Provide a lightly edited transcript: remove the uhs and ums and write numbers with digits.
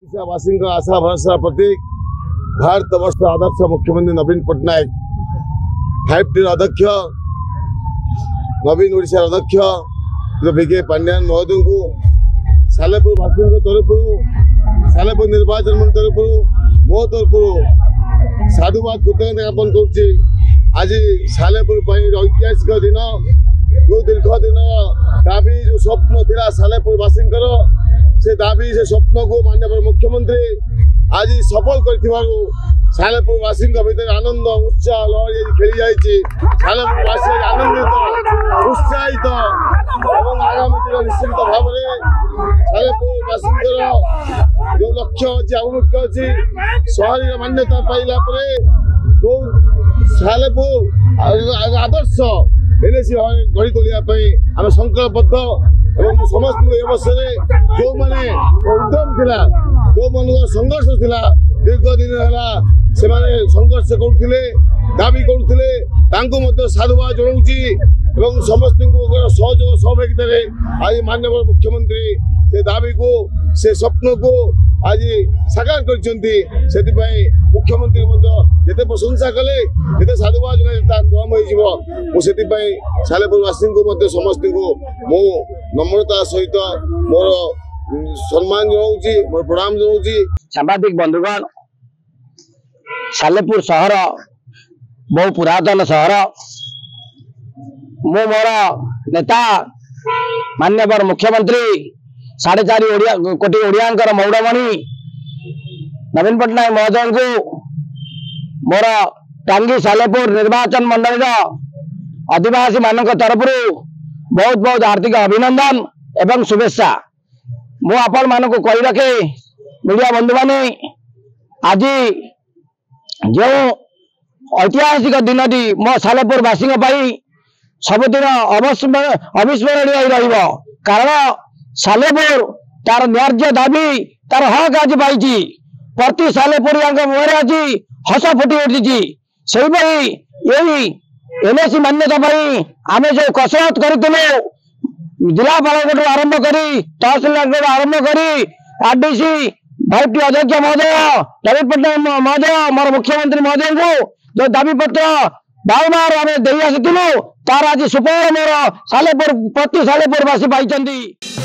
वासी आशा भरोसा प्रतीक भारत वर्ष आदर्श मुख्यमंत्री नवीन पट्टनायक 5T अध्यक्ष नवीन ओडिशा अध्यक्ष विके पांड्यान महोदय को सालेपुर वासी तरफ सालेपुर निर्वाचन मंच तरफ मो तरफ साधुवाद कृतज्ञता ज्ञापन करुच्ची। आज सालेपुर ऐतिहासिक दिन जो दीर्घ दिन दाबी जो स्वप्न था सालेपुर वासी से दाबी से स्वप्न को माननीय मुख्यमंत्री आज सफल कर सालेपुर वासी भीतर आनंद उत्साह लहरी खेली जाइए। सालेपुर वासी आनंदित उत्साहित और आगामी दिन निश्चित भाव में सालेपुर वासी जो लक्ष्य अच्छी आभिमुख्य अच्छी शहर मान्यता पाइला सालेपुर आदर्श एनएसी गढ़ी तोलियापाई आम संकल्पबद्ध और समस्त अवसर जो मैंने उद्यम थिला जो मन संघर्ष थिला दीर्घ दिन से संघर्ष करुले दाबी करुले साधुवाद जनाऊँ समस्त सहयोग सहभागिता आज माननीय मुख्यमंत्री से दाबी को से स्वप्न को आज साकार कर मुख्यमंत्री जिते प्रशंसा कले जिते साधुवाद कम हो सालेपुर वासी को समस्त को मु नम्रता सहित मोर सम्मान जनाऊँ मोर प्रणाम जनाऊँ। सांबादिक बंधुगण सालेपुर सहर बहु पुरातन सहर मो मोर नेता माननीय मुख्यमंत्री 4.5 कोटी ओडियांकर मौड़मणि नवीन पट्टनायक महोदय को मोर टांगी सालेपुर निर्वाचन मंडल आदिवासी मान तरफ बहुत बहुत हार्दिक अभिनंदन एवं शुभेच्छा। मु आपण मान को कही रखे मीडिया बंधु माने आज जो ऐतिहासिक दिन मो सालेपुर वासी सबुदिन अविस्मरणीय रही कारण सालेपुर तार न्याय्य दाबी तार हक आज पाई प्रति सालेपुरिया मुहर आज हस फुटी उठी से यही एनएसी मान्यता आम जो कसरत करूँ जिलापाल आरंभ कर तहसिलदार आरंभ कर आरडीसी 5T अध्यक्ष महोदय नवीन पट्टनायक महोदय मोर मुख्यमंत्री महोदय को जो दाबी पत्र बार बार आम दे आसलु तार आज सुफल मोर सालेपुर प्रति सालेपुर वासी पाई।